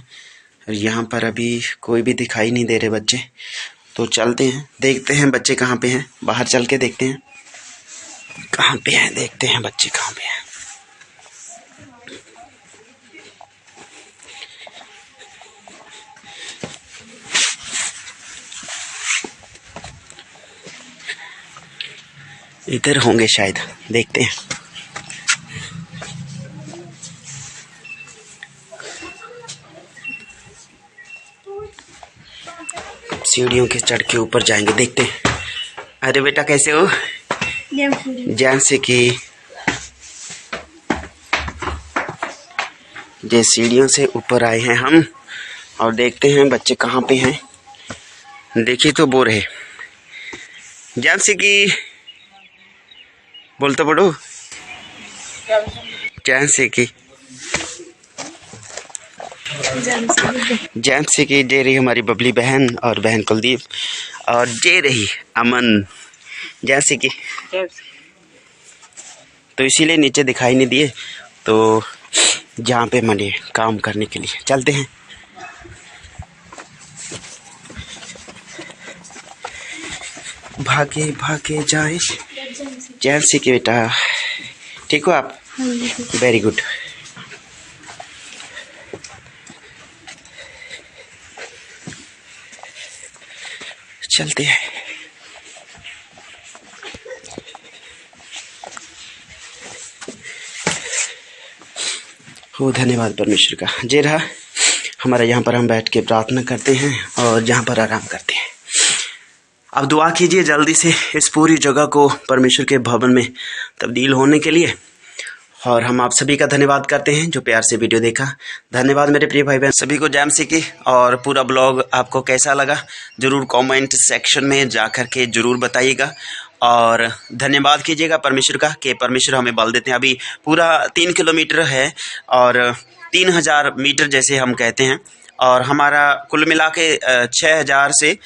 और यहाँ पर अभी कोई भी दिखाई नहीं दे रहे बच्चे। तो चलते हैं, देखते हैं बच्चे कहाँ पे हैं। बाहर चल के देखते हैं कहाँ पे हैं, देखते हैं बच्चे कहाँ पे हैं। इधर होंगे शायद, देखते हैं। सीढ़ियों के चढ़ के ऊपर जाएंगे, देखते हैं। अरे बेटा कैसे हो? जैसे कि ये सीढ़ियों से ऊपर आए हैं हम और देखते हैं बच्चे कहाँ पे हैं। देखिए तो बोर है। जैसे कि बोल तो पड़ो, जैसे कि जे रही हमारी बबली बहन और बहन कुलदीप, और जे रही अमन। जैसे कि तो इसीलिए नीचे दिखाई नहीं दिए, तो जहाँ पे मने काम करने के लिए चलते हैं। भागे भागे जाए। जैसे कि बेटा ठीक हो आप? Very good. चलते हैं। हो धन्यवाद परमेश्वर का। जे रहा हमारा, यहाँ पर हम बैठ के प्रार्थना करते हैं और यहाँ पर आराम करते हैं। अब दुआ कीजिए जल्दी से इस पूरी जगह को परमेश्वर के भवन में तब्दील होने के लिए। और हम आप सभी का धन्यवाद करते हैं जो प्यार से वीडियो देखा। धन्यवाद मेरे प्रिय भाई बहन सभी को। जय मसीह की। और पूरा ब्लॉग आपको कैसा लगा ज़रूर कमेंट सेक्शन में जा कर के ज़रूर बताइएगा। और धन्यवाद कीजिएगा परमेश्वर का कि परमेश्वर हमें बल देते हैं। अभी पूरा 3 किलोमीटर है और 3000 मीटर जैसे हम कहते हैं, और हमारा कुल मिला के 6000 से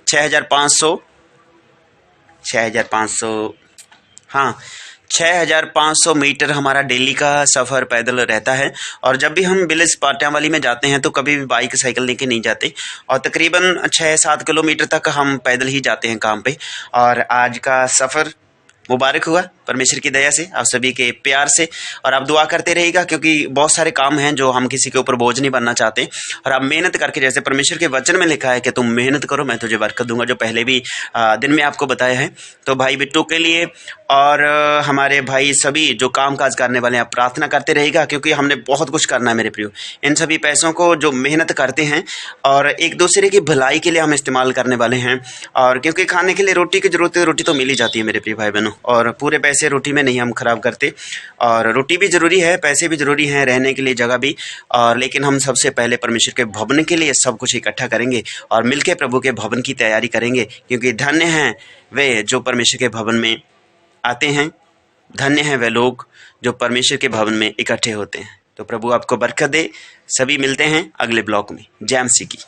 6500 मीटर हमारा डेली का सफ़र पैदल रहता है। और जब भी हम विलेज पाट्यावाली में जाते हैं तो कभी भी बाइक साइकिल लेके नहीं जाते, और तकरीबन 6-7 किलोमीटर तक हम पैदल ही जाते हैं काम पे। और आज का सफ़र मुबारक हुआ परमेश्वर की दया से, आप सभी के प्यार से। और आप दुआ करते रहिएगा क्योंकि बहुत सारे काम हैं जो हम किसी के ऊपर बोझ नहीं बनना चाहते। और आप मेहनत करके, जैसे परमेश्वर के वचन में लिखा है कि तुम मेहनत करो मैं तुझे बरकत दूंगा, जो पहले भी दिन में आपको बताया है। तो भाई बिट्टू के लिए और हमारे भाई सभी जो काम काज करने वाले हैं, आप प्रार्थना करते रहिएगा क्योंकि हमने बहुत कुछ करना है मेरे प्रियो। इन सभी पैसों को जो मेहनत करते हैं और एक दूसरे की भलाई के लिए हम इस्तेमाल करने वाले हैं। और क्योंकि खाने के लिए रोटी की जरूरत है, रोटी तो मिल ही जाती है मेरे प्रिय भाई बहनों, और पूरे पैसे रोटी में नहीं हम खराब करते। और रोटी भी ज़रूरी है, पैसे भी ज़रूरी हैं, रहने के लिए जगह भी। और लेकिन हम सबसे पहले परमेश्वर के भवन के लिए सब कुछ इकट्ठा करेंगे और मिलकर प्रभु के भवन की तैयारी करेंगे, क्योंकि धन्य हैं वे जो परमेश्वर के भवन में आते हैं, धन्य हैं वे लोग जो परमेश्वर के भवन में इकट्ठे होते हैं। तो प्रभु आपको बरकत दे। सभी मिलते हैं अगले ब्लॉग में। जय मसीह की।